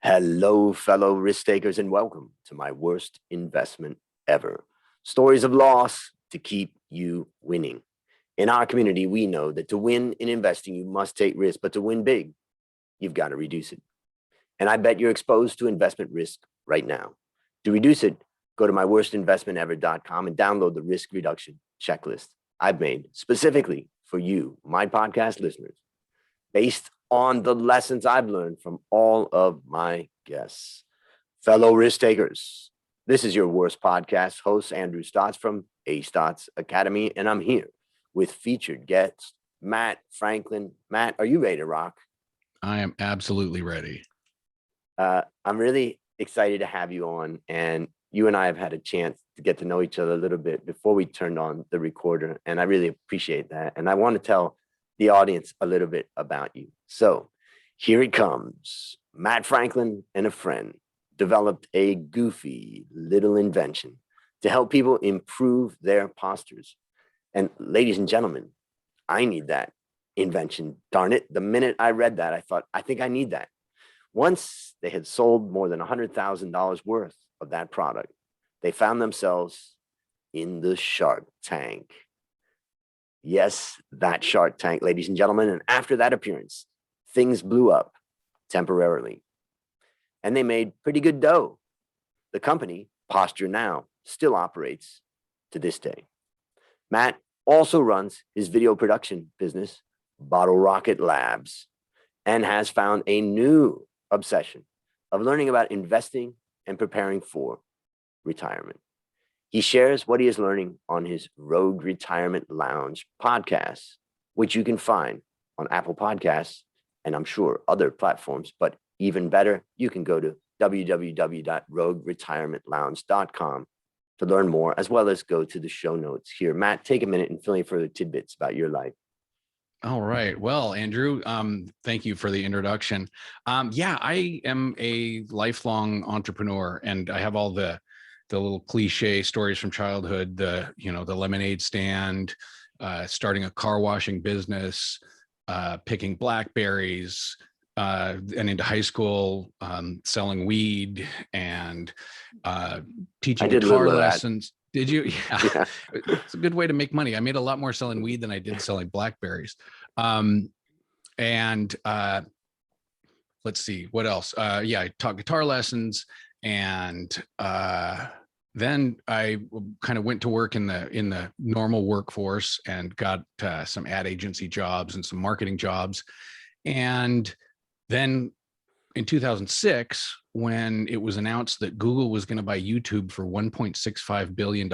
Hello, fellow risk takers, and welcome to my worst investment ever. Stories of loss to keep you winning. In our community, we know that to win in investing, you must take risk, but to win big, you've got to reduce it. And I bet you're exposed to investment risk right now. To reduce it, go to myworstinvestmentever.com and download the risk reduction checklist I've made specifically for you, my podcast listeners, based on the lessons I've learned from all of my guests. Fellow risk takers, this is your worst podcast host, Andrew Stotts from A Stotts Academy, and I'm here with featured guest Matt Franklin. Matt, are you ready to rock? I am absolutely ready. I'm really excited to have you on, and you and I have had a chance to get to know each other a little bit before we turned on the recorder, and I really appreciate that. And I want to tell the audience a little bit about you. So here it comes. Matt Franklin and a friend developed a goofy little invention to help people improve their postures. And ladies and gentlemen, I need that invention. Darn it. The minute I read that, I thought, I think I need that. Once they had sold more than $100,000 worth of that product, they found themselves in the Shark Tank. Yes, that Shark Tank, ladies and gentlemen. And after that appearance, things blew up temporarily. And they made pretty good dough. The company, PostureNow, still operates to this day. Matt also runs his video production business, Bottle Rocket Labs, and has found a new obsession of learning about investing and preparing for retirement. He shares what he is learning on his Rogue Retirement Lounge podcast, which you can find on Apple Podcasts and I'm sure other platforms. But even better, you can go to www.rogueretirementlounge.com to learn more, as well as go to the show notes here. Matt, take a minute and fill in further tidbits about your life. All right. Well, Andrew, thank you for the introduction. I am a lifelong entrepreneur, and I have all the little cliche stories from childhood, the lemonade stand, starting a car washing business, picking blackberries, and into high school, selling weed and teaching guitar lessons. Did you? Yeah. It's a good way to make money. I made a lot more selling weed than I did selling blackberries. Let's see, what else? I taught guitar lessons, and then I kind of went to work in the normal workforce and got some ad agency jobs and some marketing jobs. And then in 2006, when it was announced that Google was going to buy YouTube for $1.65 billion,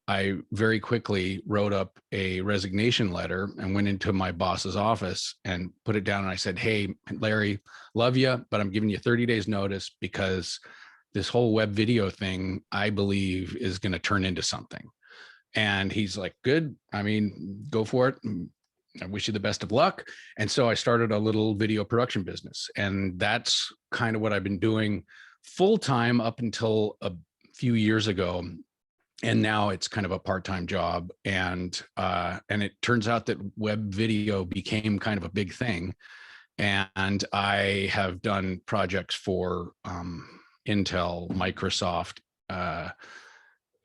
I very quickly wrote up a resignation letter and went into my boss's office and put it down. And I said, "Hey, Larry, love you, but I'm giving you 30 days notice because this whole web video thing, I believe, is going to turn into something." And he's like, "Good. I mean, go for it. I wish you the best of luck." And so I started a little video production business. And that's kind of what I've been doing full time up until a few years ago. And now it's kind of a part-time job. And it turns out that web video became kind of a big thing. And I have done projects for Intel, Microsoft,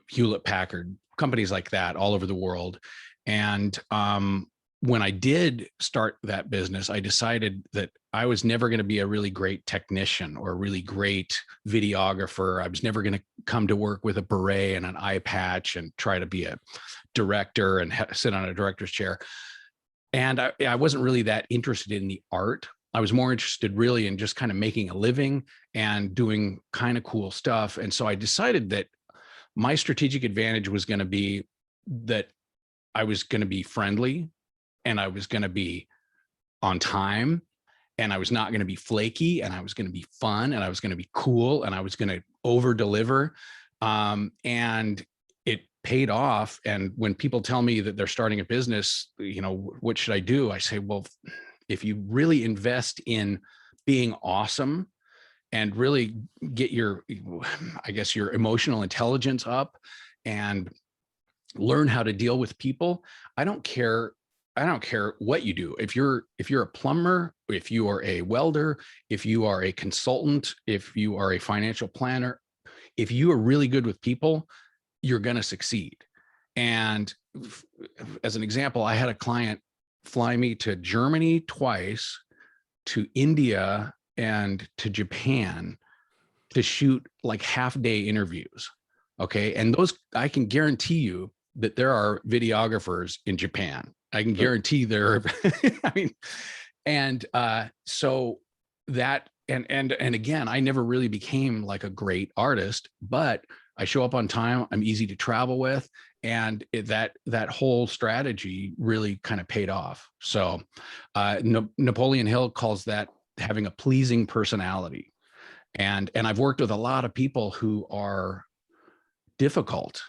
Hewlett Packard, companies like that all over the world. And when I did start that business, I decided that I was never going to be a really great technician or a really great videographer. I was never going to come to work with a beret and an eye patch and try to be a director and sit on a director's chair. And I wasn't really that interested in the art. I was more interested really in just kind of making a living and doing kind of cool stuff. And so I decided that my strategic advantage was going to be that I was going to be friendly, and I was going to be on time, and I was not going to be flaky, and I was going to be fun, and I was going to be cool, and I was going to over deliver. And it paid off. And when people tell me that they're starting a business, what should I do? I say, well, if you really invest in being awesome and really get your emotional intelligence up and learn how to deal with people, I don't care I don't care what you do. If you're a plumber, if you are a welder, if you are a consultant, if you are a financial planner, if you are really good with people, you're going to succeed. And as an example, I had a client fly me to Germany twice, to India, and to Japan to shoot like half-day interviews. Okay. And those, I can guarantee you that there are videographers in Japan. I can guarantee there are, I mean, and so that, and again, I never really became like a great artist, but I show up on time. I'm easy to travel with. And that whole strategy really kind of paid off. So Napoleon Hill calls that having a pleasing personality. And I've worked with a lot of people who are difficult.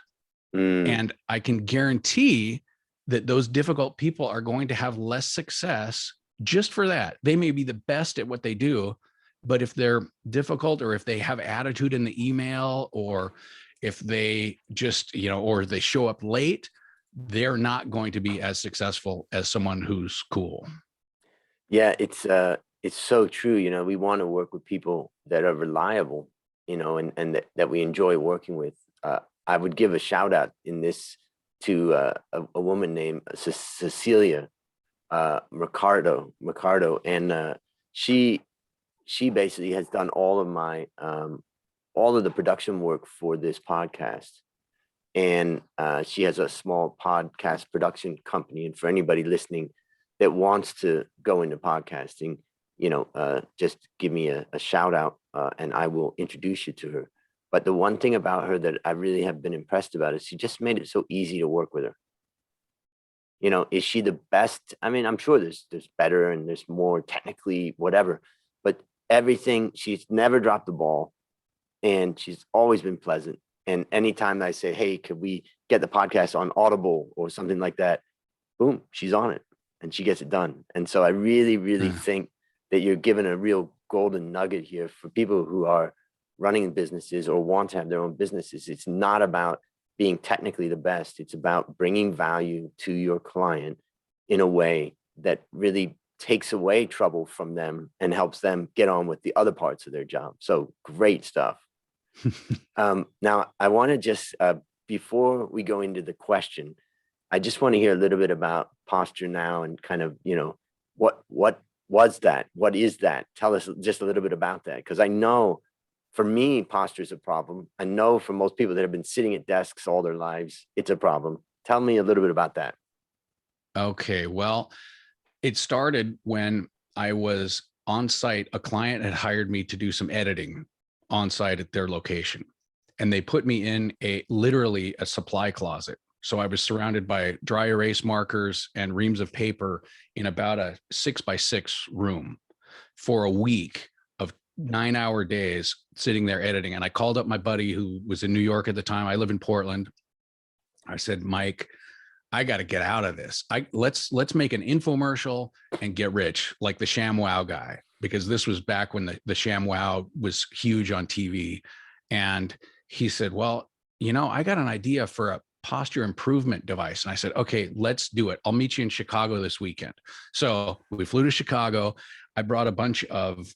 And I can guarantee that those difficult people are going to have less success just for that. They may be the best at what they do, but if they're difficult, or if they have attitude in the email, or if they just, or they show up late, they're not going to be as successful as someone who's cool. Yeah, it's so true. We want to work with people that are reliable, and that we enjoy working with. I would give a shout out in this to a woman named Cecilia Ricardo, and she basically has done all of my all of the production work for this podcast. And she has a small podcast production company. And for anybody listening that wants to go into podcasting, just give me a shout out, and I will introduce you to her. But the one thing about her that I really have been impressed about is she just made it so easy to work with her. Is she the best? I mean, I'm sure there's better and there's more technically whatever, but everything, she's never dropped the ball, and she's always been pleasant. And anytime I say, hey, could we get the podcast on Audible or something like that? Boom, she's on it and she gets it done. And so I really, really think that you're giving a real golden nugget here for people who are running businesses or want to have their own businesses. It's not about being technically the best. It's about bringing value to your client in a way that really takes away trouble from them and helps them get on with the other parts of their job. So great stuff. Now, I want to just, before we go into the question, I just want to hear a little bit about PostureNow and kind of, what was that? What is that? Tell us just a little bit about that. Because I know for me, posture is a problem. I know for most people that have been sitting at desks all their lives, it's a problem. Tell me a little bit about that. Okay. Well, it started when I was on site. A client had hired me to do some editing on site at their location, and they put me in literally a supply closet. So I was surrounded by dry erase markers and reams of paper in about a 6x6 room for a week of 9-hour days sitting there editing. And I called up my buddy who was in New York at the time. I live in Portland. I said, Mike, I got to get out of this. Let's make an infomercial and get rich, like the ShamWow guy, because this was back when the ShamWow was huge on TV. And he said, well, I got an idea for a posture improvement device. And I said, okay, let's do it. I'll meet you in Chicago this weekend. So we flew to Chicago. I brought a bunch of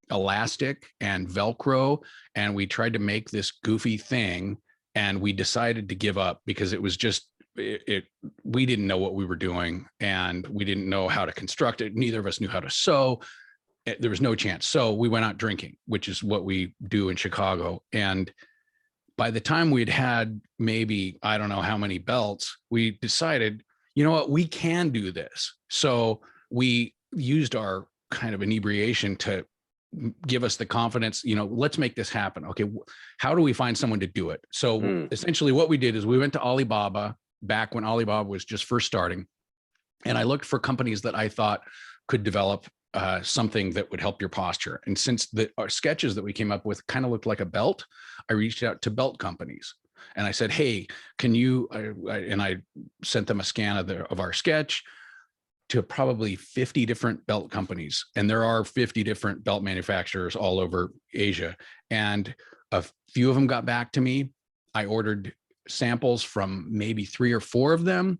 elastic and Velcro, and we tried to make this goofy thing. And we decided to give up because it was just, we didn't know what we were doing, and we didn't know how to construct it. Neither of us knew how to sew. There was no chance. So we went out drinking, which is what we do in Chicago. And by the time we'd had maybe, I don't know how many belts, we decided, you know what, we can do this. So we used our kind of inebriation to give us the confidence, let's make this happen. Okay, how do we find someone to do it? So essentially what we did is we went to Alibaba back when Alibaba was just first starting. And I looked for companies that I thought could develop something that would help your posture. And since our sketches that we came up with kind of looked like a belt, I reached out to belt companies and I said, hey, can you, and I sent them a scan of our sketch to probably 50 different belt companies. And there are 50 different belt manufacturers all over Asia. And a few of them got back to me. I ordered samples from maybe 3 or 4 of them.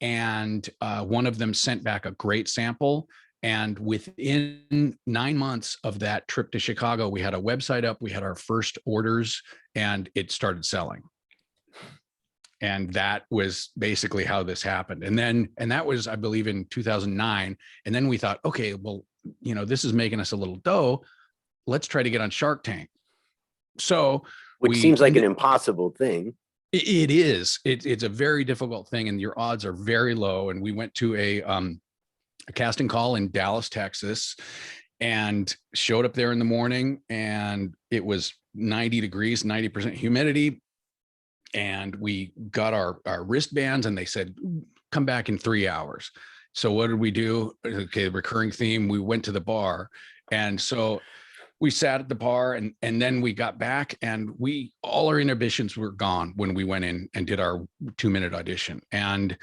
And one of them sent back a great sample. And within 9 months of that trip to Chicago, we had a website up, we had our first orders, and it started selling. And that was basically how this happened. And that was, I believe, in 2009. And then we thought, okay, well, this is making us a little dough. Let's try to get on Shark Tank. So which seems like an impossible thing. It is. It's a very difficult thing, and your odds are very low. And we went to a casting call in Dallas, Texas, and showed up there in the morning, and it was 90 degrees, 90% humidity. And we got our wristbands, and they said, come back in 3 hours. So what did we do? Okay, recurring theme. We went to the bar. And so we sat at the bar, and then we got back, and all our inhibitions were gone when we went in and did our 2-minute audition. And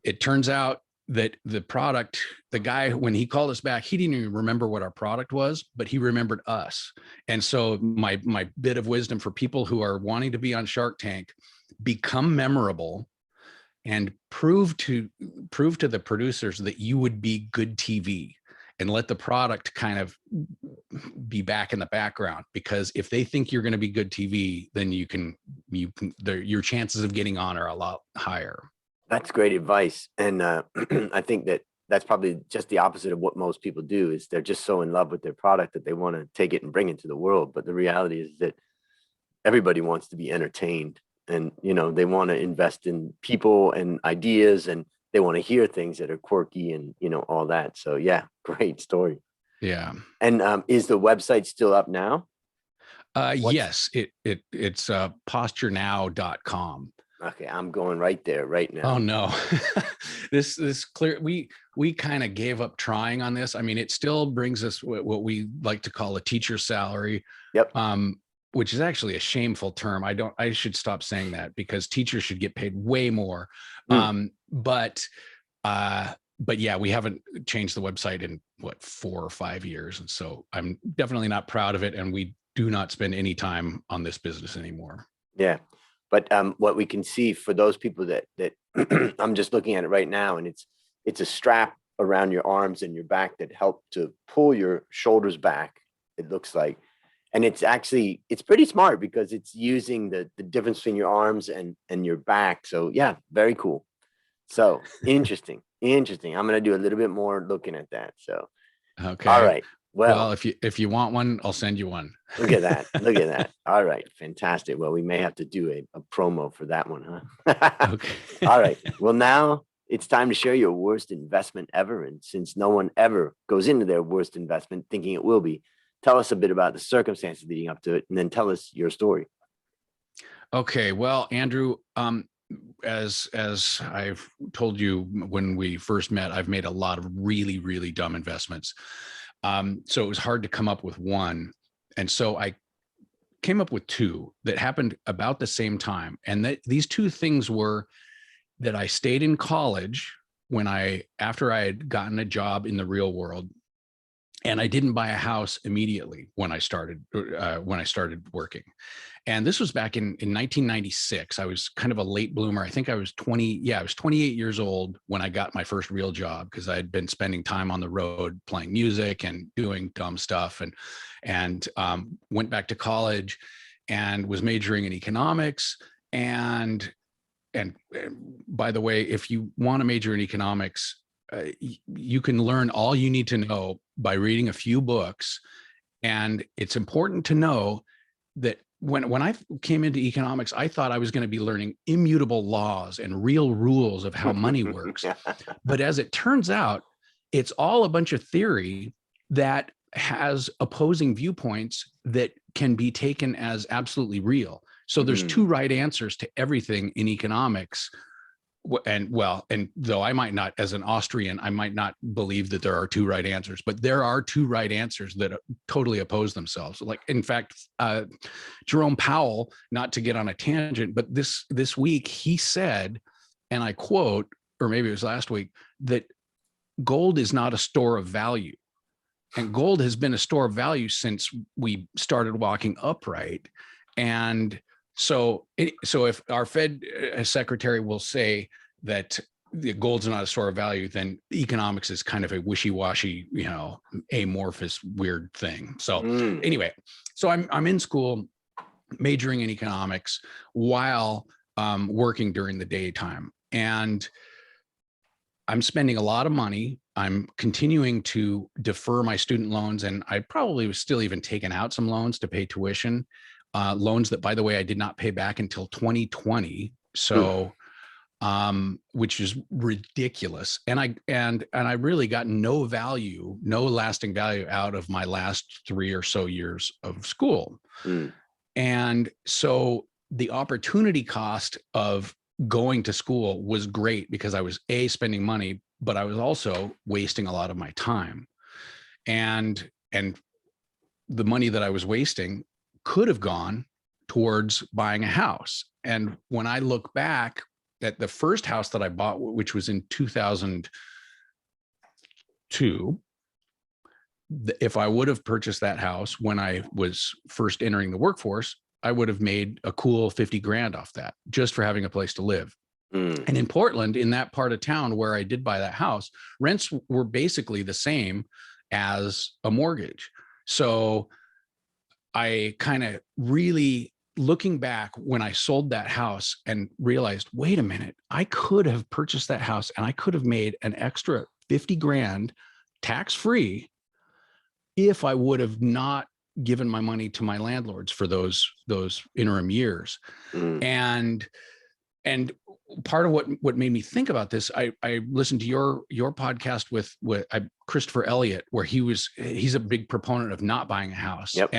it turns out that the guy, when he called us back, he didn't even remember what our product was, but he remembered us. And so my bit of wisdom for people who are wanting to be on Shark Tank: become memorable and prove to the producers that you would be good TV, and let the product kind of be back in the background. Because if they think you're going to be good TV, then your chances of getting on are a lot higher. That's great advice. And I think that's probably just the opposite of what most people do. Is they're just so in love with their product that they want to take it and bring it to the world. But the reality is that everybody wants to be entertained, and they want to invest in people and ideas, and they want to hear things that are quirky and all that. So yeah, great story. Yeah. And is the website still up now? Yes, it's PostureNow.com. Okay, I'm going right there right now. Oh no. this clear, we kind of gave up trying on this. I mean, it still brings us what we like to call a teacher's salary. Yep. Which is actually a shameful term. I should stop saying that, because teachers should get paid way more. But yeah, we haven't changed the website in 4 or 5 years. And so I'm definitely not proud of it. And we do not spend any time on this business anymore. Yeah. But what we can see for those people that I'm just looking at it right now, and it's a strap around your arms and your back that help to pull your shoulders back, it looks like. And it's pretty smart, because it's using the difference between your arms and your back. So yeah, very cool. So interesting. I'm going to do a little bit more looking at that. So, okay. All right. Well, if you want one, I'll send you one. Look at that. All right. Fantastic. Well, we may have to do a promo for that one, huh? Okay. All right. Well, now it's time to share your worst investment ever. And since no one ever goes into their worst investment thinking it will be, tell us a bit about the circumstances leading up to it, and then tell us your story. Okay. Well, Andrew, as I've told you when we first met, I've made a lot of really, really dumb investments. So it was hard to come up with one. And so I came up with two that happened about the same time. And these two things were that I stayed in college after I had gotten a job in the real world, and I didn't buy a house immediately when I started working. And this was back in 1996. I was kind of a late bloomer. I think I was 28 years old when I got my first real job, because I had been spending time on the road playing music and doing dumb stuff, and went back to college and was majoring in economics. And by the way, if you want to major in economics, you can learn all you need to know by reading a few books. And it's important to know that when I came into economics, I thought I was going to be learning immutable laws and real rules of how money works. But as it turns out, it's all a bunch of theory that has opposing viewpoints that can be taken as absolutely real. So there's two right answers to everything in economics. And though I might not, as an Austrian, I might not believe that there are two right answers, but there are two right answers that totally oppose themselves. Like, in fact, Jerome Powell, not to get on a tangent, but this week he said, and I quote, or maybe it was last week, that gold is not a store of value. And gold has been a store of value since we started walking upright. And so if our Fed secretary will say that the gold's not a store of value, then economics is kind of a wishy-washy, amorphous, weird thing. So anyway, so I'm in school majoring in economics while working during the daytime. And I'm spending a lot of money. I'm continuing to defer my student loans. And I probably was still even taking out some loans to pay tuition, loans that, by the way, I did not pay back until 2020. So which is ridiculous. And I really got no lasting value out of my last 3 or so years of school. And so the opportunity cost of going to school was great because I was spending money, but I was also wasting a lot of my time. And the money that I was wasting could have gone towards buying a house. And when I look back at the first house that I bought, which was in 2002, if I would have purchased that house when I was first entering the workforce, I would have made a cool 50 grand off that just for having a place to live. And in Portland, in that part of town where I did buy that house, rents were basically the same as a mortgage. So I kind of really, looking back when I sold that house and realized, wait a minute, I could have purchased that house and I could have made an extra 50 grand tax-free if I would have not given my money to my landlords for those interim years. And part of what made me think about this, I listened to your podcast with Christopher Elliott, where he's a big proponent of not buying a house. Yep.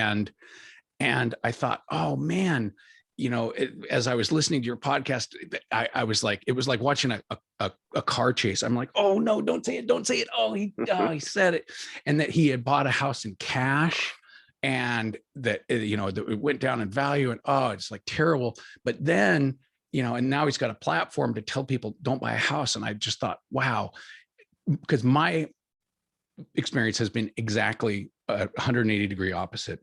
And I thought, oh man, as I was listening to your podcast, I was like, it was like watching a car chase. I'm like, oh no, don't say it. Oh, he said it. And that he had bought a house in cash, and that, it went down in value, and it's like terrible. But then, and now he's got a platform to tell people don't buy a house. And I just thought, wow, because my experience has been exactly 180 degree opposite.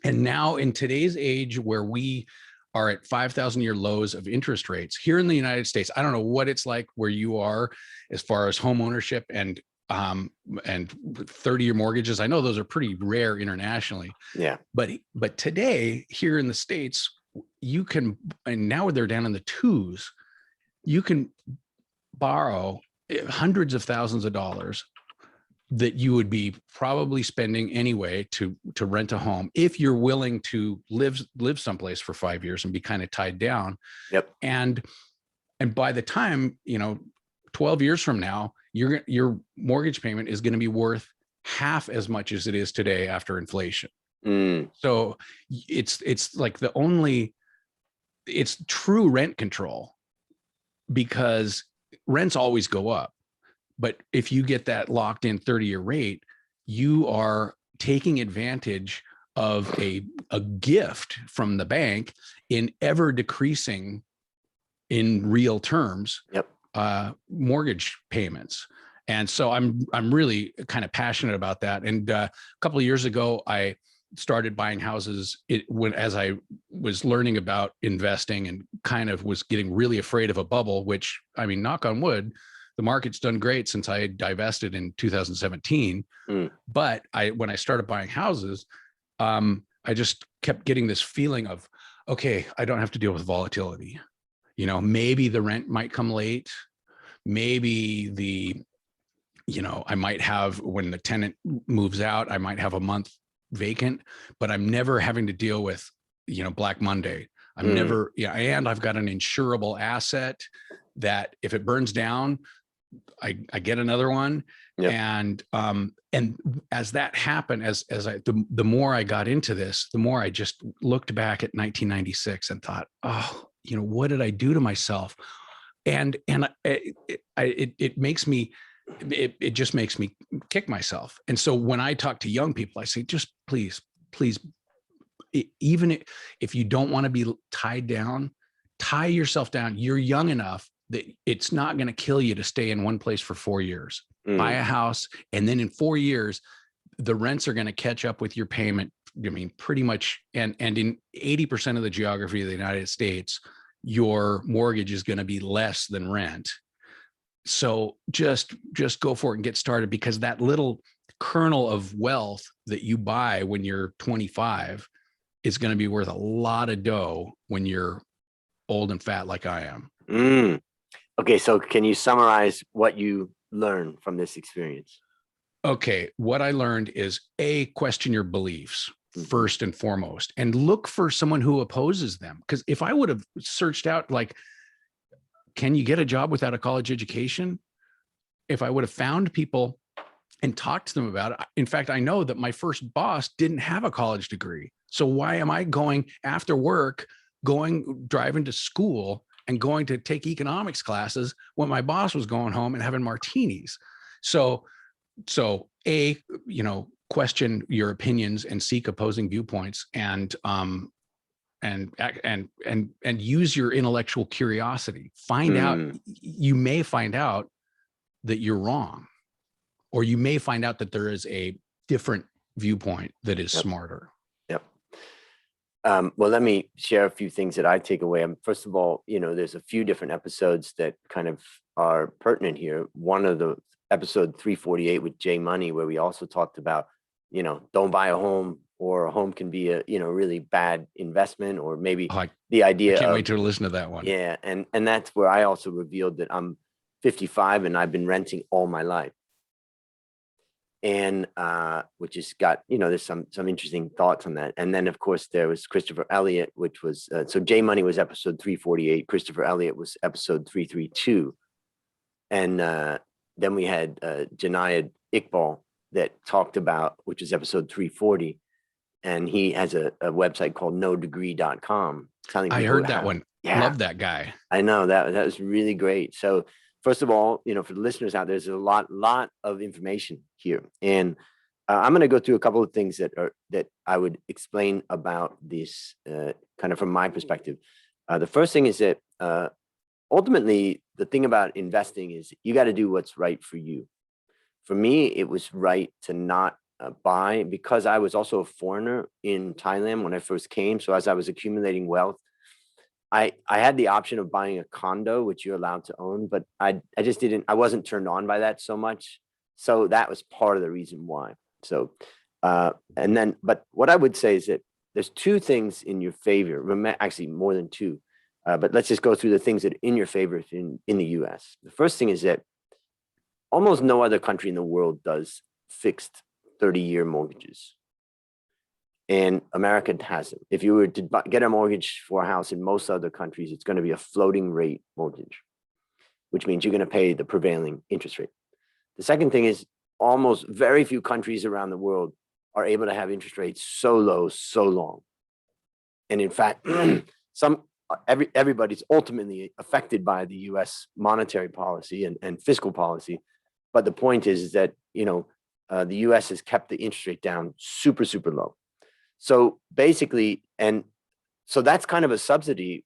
And now in today's age where we are at 5,000-year lows of interest rates here in the United States, I don't know what it's like where you are as far as home ownership and 30-year mortgages. I know those are pretty rare internationally. Yeah. But today here in the States, you can, and now they're down in the twos, you can borrow hundreds of thousands of dollars that you would be probably spending anyway to rent a home if you're willing to live someplace for 5 years and be kind of tied down. Yep. And by the time, 12 years from now, your mortgage payment is going to be worth half as much as it is today after inflation. So it's like it's true rent control, because rents always go up. But if you get that locked in 30-year rate, you are taking advantage of a gift from the bank in ever decreasing, in real terms, mortgage payments. And so I'm really kind of passionate about that. And a couple of years ago, I started buying houses as I was learning about investing and kind of was getting really afraid of a bubble, which, I mean, knock on wood, the market's done great since I divested in 2017. But when I started buying houses, I just kept getting this feeling of, okay, I don't have to deal with volatility. Maybe the rent might come late. Maybe I might have, when the tenant moves out, I might have a month vacant, but I'm never having to deal with, Black Monday. I'm never, and I've got an insurable asset that if it burns down, I get another one. Yep. And as that happened, the more I got into this, the more I just looked back at 1996 and thought, what did I do to myself? And it makes me, it just makes me kick myself. And so when I talk to young people, I say, just please, even if you don't want to be tied down, tie yourself down. You're young enough that it's not going to kill you to stay in one place for 4 years. Buy a house, and then in 4 years, the rents are going to catch up with your payment. I mean, pretty much, and in 80% of the geography of the United States, your mortgage is going to be less than rent. So just go for it and get started, because that little kernel of wealth that you buy when you're 25 is going to be worth a lot of dough when you're old and fat like I am. Mm. Okay, so can you summarize what you learned from this experience? Okay, what I learned is question your beliefs Mhm. first and foremost, and look for someone who opposes them. Because if I would have searched out, like, can you get a job without a college education? If I would have found people and talked to them about it. In fact, I know that my first boss didn't have a college degree. So why am I going after work, driving to school and going to take economics classes when my boss was going home and having martinis? So, question your opinions and seek opposing viewpoints, and use your intellectual curiosity. You may find out that you're wrong, or you may find out that there is a different viewpoint that is Yep. smarter. Yep. Well, let me share a few things that I take away. First of all, there's a few different episodes that kind of are pertinent here. One of the episode 348 with Jay Money, where we also talked about, don't buy a home, or a home can be a, really bad investment, or maybe the idea I can't of, wait to listen to that one. Yeah. And that's where I also revealed that I'm 55 and I've been renting all my life. And which has got, there's some interesting thoughts on that. And then of course there was Christopher Elliott, which was so Jay Money was episode 348, Christopher Elliott was episode 332. And then we had Janayad Iqbal that talked about, which is episode 340, and he has a website called nodegree.com. I heard that one. Yeah, love that guy. I know that was really great. So first of all, for the listeners out there, there's a lot of information here, and I'm going to go through a couple of things that I would explain about this, kind of from my perspective. The first thing is that ultimately, the thing about investing is you got to do what's right for you. For me, it was right to not buy, because I was also a foreigner in Thailand when I first came. So as I was accumulating wealth, I had the option of buying a condo, which you're allowed to own, but I just I wasn't turned on by that so much. So that was part of the reason why. So, but what I would say is that there's two things in your favor, actually more than two, but let's just go through the things that are in your favor in the US. The first thing is that almost no other country in the world does fixed 30-year mortgages. And America has them. If you were to get a mortgage for a house in most other countries, it's going to be a floating rate mortgage, which means you're going to pay the prevailing interest rate. The second thing is almost very few countries around the world are able to have interest rates so low, so long. And in fact, everybody's ultimately affected by the US monetary policy and fiscal policy. But the point is that, the US has kept the interest rate down super, super low. So basically, and so that's kind of a subsidy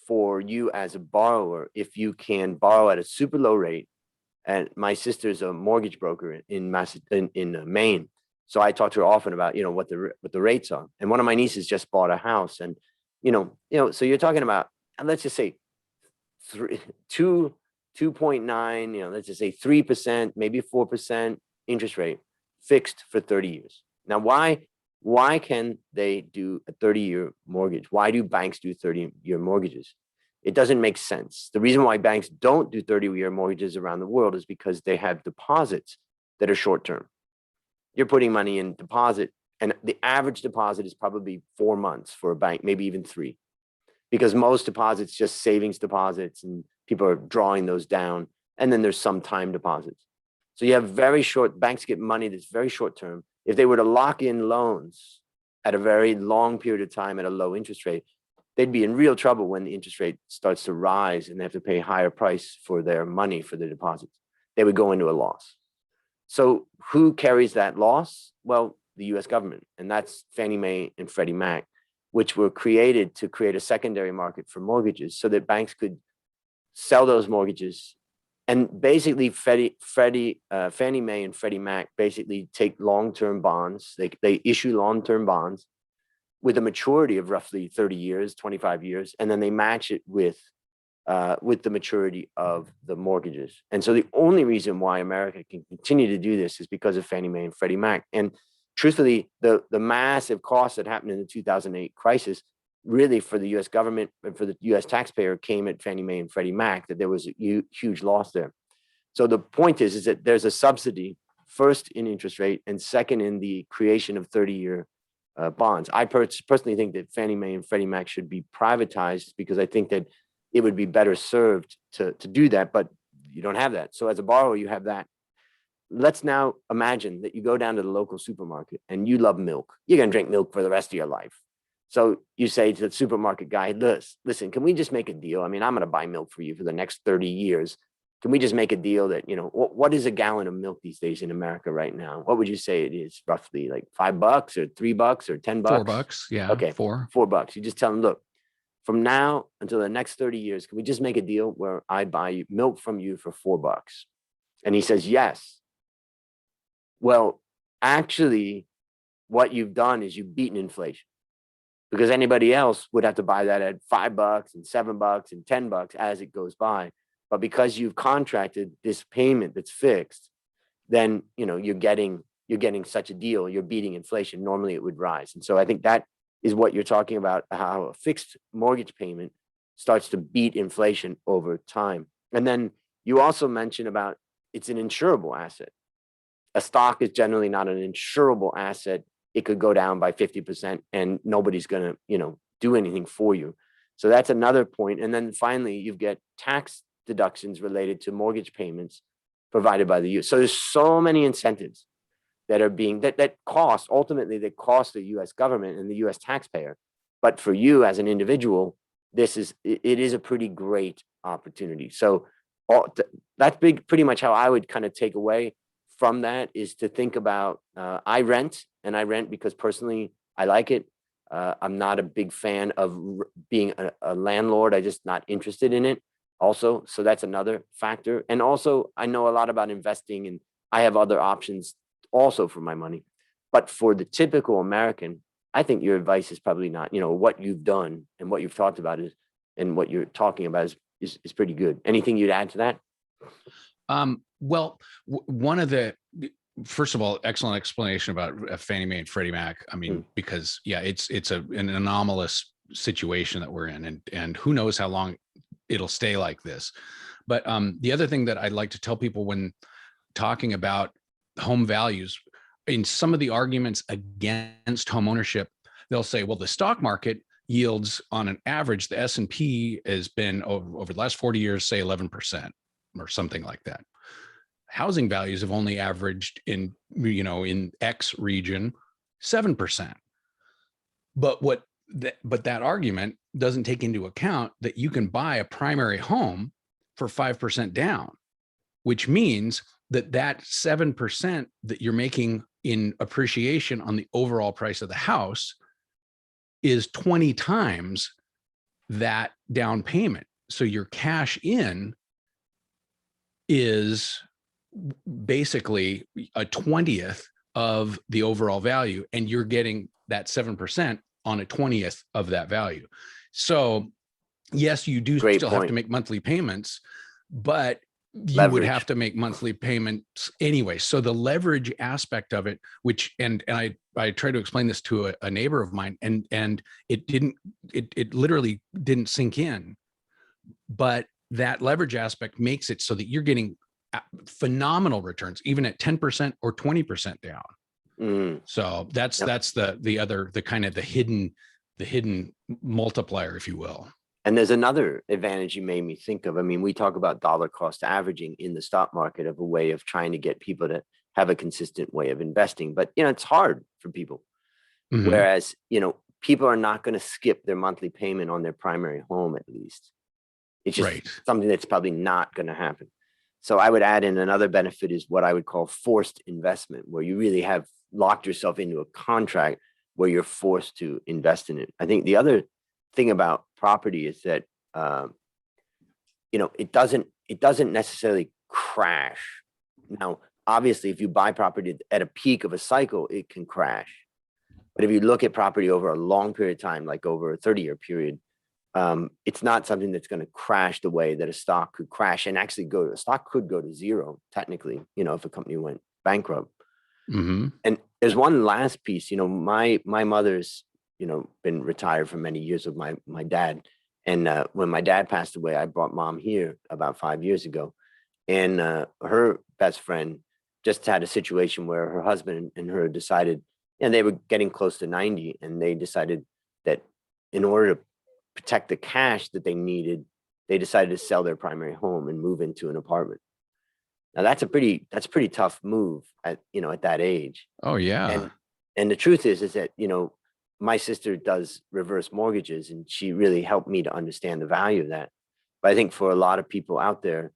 for you as a borrower if you can borrow at a super low rate. And my sister's a mortgage broker in Maine, so I talk to her often about what the rates are. And one of my nieces just bought a house, and so you're talking about, let's just say 2.9, let's just say 3%, maybe 4% interest rate, fixed for 30 years. Now, why can they do a 30-year mortgage? Why do banks do 30-year mortgages? It doesn't make sense. The reason why banks don't do 30-year mortgages around the world is because they have deposits that are short-term. You're putting money in deposit, and the average deposit is probably 4 months for a bank, maybe even 3, because most deposits just savings deposits, and people are drawing those down. And then there's some time deposits. So you have very short, banks get money that's very short-term. If they were to lock in loans at a very long period of time at a low interest rate, they'd be in real trouble when the interest rate starts to rise and they have to pay a higher price for their money, for their deposits. They would go into a loss. So who carries that loss? Well, the US government, and that's Fannie Mae and Freddie Mac, which were created to create a secondary market for mortgages so that banks could sell those mortgages. And basically, Fannie Mae and Freddie Mac basically take long-term bonds. They issue long-term bonds with a maturity of roughly 30 years, 25 years, and then they match it with with the maturity of the mortgages. And so the only reason why America can continue to do this is because of Fannie Mae and Freddie Mac. And truthfully, the massive costs that happened in the 2008 crisis really for the US government and for the US taxpayer came at Fannie Mae and Freddie Mac, that there was a huge loss there. So the point is that there's a subsidy, first in interest rate and second in the creation of 30-year bonds. I personally think that Fannie Mae and Freddie Mac should be privatized because I think that it would be better served to do that, but you don't have that. So as a borrower, you have that. Let's now imagine that you go down to the local supermarket and you love milk. You're going to drink milk for the rest of your life. So you say to the supermarket guy, listen, can we just make a deal? I mean, I'm going to buy milk for you for the next 30 years. Can we just make a deal that, you know, what is a gallon of milk these days in America right now? What would you say it is roughly, like $5 or $3 or $10? $4. Yeah. Okay. $4. You just tell them, look, from now until the next 30 years, can we just make a deal where I buy milk from you for $4? And he says, yes. Well, actually, what you've done is you've beaten inflation, because anybody else would have to buy that at $5 and $7 and $10 as it goes by. But because you've contracted this payment that's fixed, then, you know, you're getting such a deal, you're beating inflation. Normally it would rise. And so I think that is what you're talking about, how a fixed mortgage payment starts to beat inflation over time. And then you also mentioned about it's an insurable asset. A stock is generally not an insurable asset. It could go down by 50% and nobody's going to, you know, do anything for you. So that's another point. And then finally, you get tax deductions related to mortgage payments provided by the U.S. So there's so many incentives that are being, that cost the US government and the US taxpayer. But for you as an individual, it is a pretty great opportunity. So that's pretty much how I would kind of take away from that, is to think about, I rent because personally I like it. I'm not a big fan of being a landlord. I'm just not interested in it also. So that's another factor. And also I know a lot about investing and I have other options also for my money. But for the typical American, I think your advice is probably not, you know, what you've done and what you've talked about is, and what you're talking about is pretty good. Anything you'd add to that? Well, first of all, excellent explanation about Fannie Mae and Freddie Mac. I mean, because yeah, it's an anomalous situation that we're in, and who knows how long it'll stay like this. But the other thing that I'd like to tell people when talking about home values, in some of the arguments against home ownership, they'll say, well, the stock market yields on an average, the S&P has been over the last 40 years, say 11% or something like that. Housing values have only averaged in X region 7%. But that argument doesn't take into account that you can buy a primary home for 5% down, which means that 7% that you're making in appreciation on the overall price of the house is 20 times that down payment. So your cash in is basically a 20th of the overall value, and you're getting that 7% on a 20th of that value. So yes, you do still have to make monthly payments, but you would have to make monthly payments anyway. So the leverage aspect of it, which, and I tried to explain this to a neighbor of mine, and it literally didn't sink in, but that leverage aspect makes it so that you're getting phenomenal returns, even at 10% or 20% down. So that's the kind of the hidden multiplier, if you will. And there's another advantage you made me think of. I mean, we talk about dollar cost averaging in the stock market of a way of trying to get people to have a consistent way of investing. But, you know, it's hard for people. Mm-hmm. Whereas, you know, people are not going to skip their monthly payment on their primary home, at least. It's just something that's probably not going to happen. So I would add in another benefit is what I would call forced investment, where you really have locked yourself into a contract where you're forced to invest in it. I think the other thing about property is that, you know, it doesn't necessarily crash. Now, obviously, if you buy property at a peak of a cycle, it can crash. But if you look at property over a long period of time, like over a 30-year period, it's not something that's going to crash the way that a stock could crash, and actually a stock could go to zero technically, if a company went bankrupt. Mm-hmm. And there's one last piece, my mother's, been retired for many years with my dad. And when my dad passed away, I brought mom here about 5 years ago. And her best friend just had a situation where her husband and her decided, and they were getting close to 90, and they decided that in order to protect the cash that they needed, they decided to sell their primary home and move into an apartment. Now that's a pretty tough move at that age. Oh, yeah. And the truth is that, my sister does reverse mortgages, and she really helped me to understand the value of that. But I think for a lot of people out there,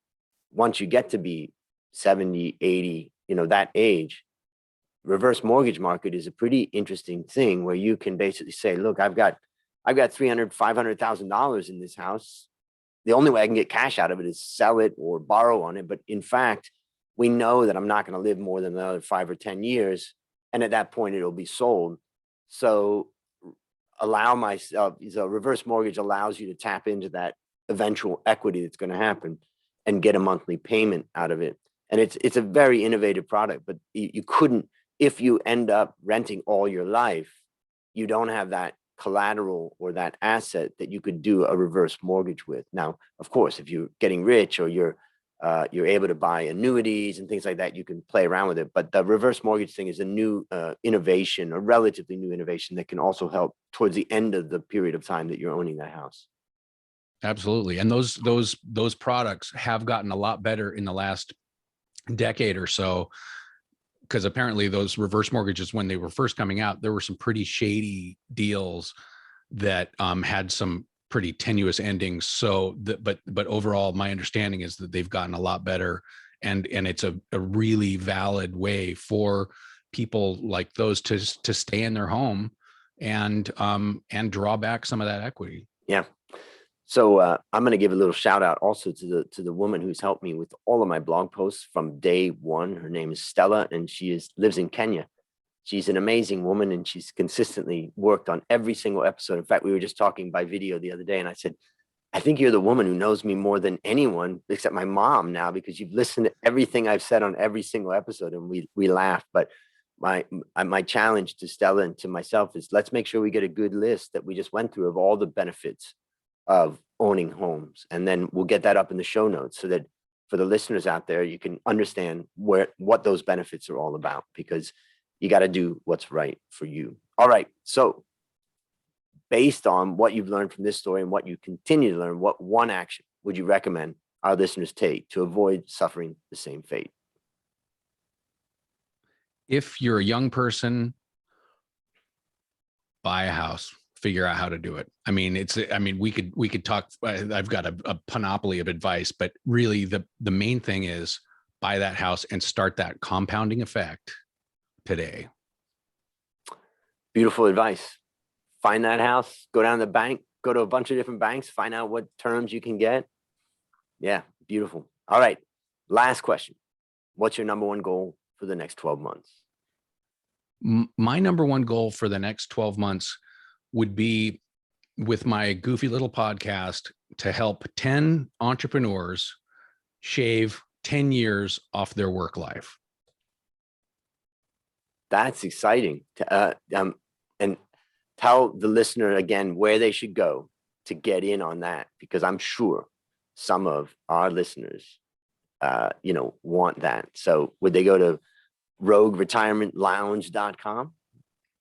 once you get to be 70, 80, that age, reverse mortgage market is a pretty interesting thing where you can basically say, look, I've got $500,000 in this house. The only way I can get cash out of it is sell it or borrow on it. But in fact, we know that I'm not going to live more than another 5 or 10 years. And at that point, it'll be sold. So allow myself, so reverse mortgage allows you to tap into that eventual equity that's going to happen and get a monthly payment out of it. And it's a very innovative product, but you couldn't, if you end up renting all your life, you don't have that collateral or that asset that you could do a reverse mortgage with. Now, of course, if you're getting rich or you're able to buy annuities and things like that, you can play around with it. But the reverse mortgage thing is a new innovation, a relatively new innovation that can also help towards the end of the period of time that you're owning that house. Absolutely. And those products have gotten a lot better in the last decade or so, because apparently those reverse mortgages, when they were first coming out, there were some pretty shady deals that had some pretty tenuous endings. So, but overall, my understanding is that they've gotten a lot better, and it's a really valid way for people like those to stay in their home and draw back some of that equity. Yeah. So I'm going to give a little shout out also to the woman who's helped me with all of my blog posts from day one. Her name is Stella, and she lives in Kenya. She's an amazing woman, and she's consistently worked on every single episode. In fact, we were just talking by video the other day, and I said, I think you're the woman who knows me more than anyone except my mom now, because you've listened to everything I've said on every single episode. And we laughed. But my challenge to Stella and to myself is, let's make sure we get a good list that we just went through of all the benefits of owning homes. And then we'll get that up in the show notes so that for the listeners out there, you can understand what those benefits are all about, because you got to do what's right for you. All right. So based on what you've learned from this story and what you continue to learn, what one action would you recommend our listeners take to avoid suffering the same fate? If you're a young person, buy a house, figure out how to do it. I mean, we could talk, I've got a panoply of advice, but really the main thing is buy that house and start that compounding effect today. Beautiful advice. Find that house, go down to the bank, go to a bunch of different banks, find out what terms you can get. Yeah, beautiful. All right. Last question. What's your number one goal for the next 12 months? My number one goal for the next 12 months would be, with my goofy little podcast, to help 10 entrepreneurs shave 10 years off their work life. That's exciting. And tell the listener again where they should go to get in on that, because I'm sure some of our listeners, want that. So would they go to rogueretirementlounge.com?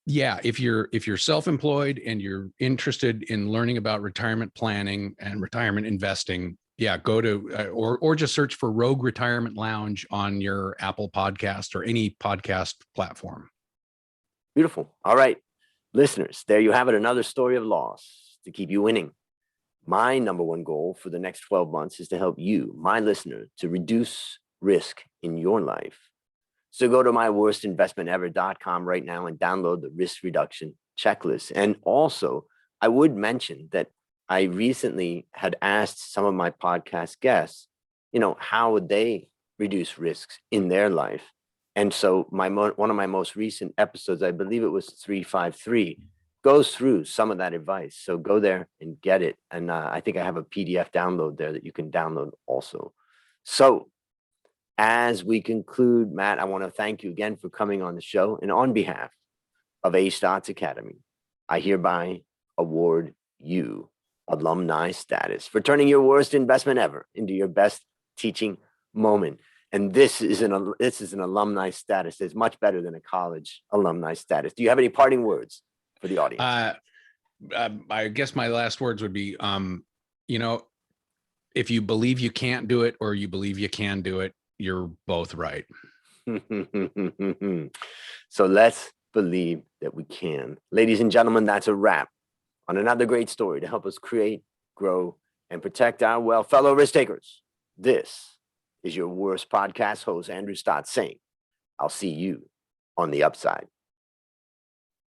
Yeah, if you're self-employed and you're interested in learning about retirement planning and retirement investing, yeah, go to or just search for Rogue Retirement Lounge on your Apple podcast or any podcast platform. Beautiful. All right, listeners, there you have it. Another story of loss to keep you winning. My number one goal for the next 12 months is to help you, my listener, to reduce risk in your life. So go to myworstinvestmentever.com right now and download the risk reduction checklist. And also, I would mention that I recently had asked some of my podcast guests, how would they reduce risks in their life? And so one of my most recent episodes, I believe it was 353, goes through some of that advice. So go there and get it. And I think I have a PDF download there that you can download also. So as we conclude, Matt, I want to thank you again for coming on the show. And on behalf of A Stotts Academy, I hereby award you alumni status for turning your worst investment ever into your best teaching moment. And this is an alumni status. It's much better than a college alumni status. Do you have any parting words for the audience? I guess my last words would be, you know, if you believe you can't do it or you believe you can do it, you're both right. So let's believe that we can. Ladies and gentlemen, that's a wrap on another great story to help us create, grow, and protect our wealth. Fellow risk takers, this is your worst podcast host, Andrew Stott, saying, I'll see you on the upside.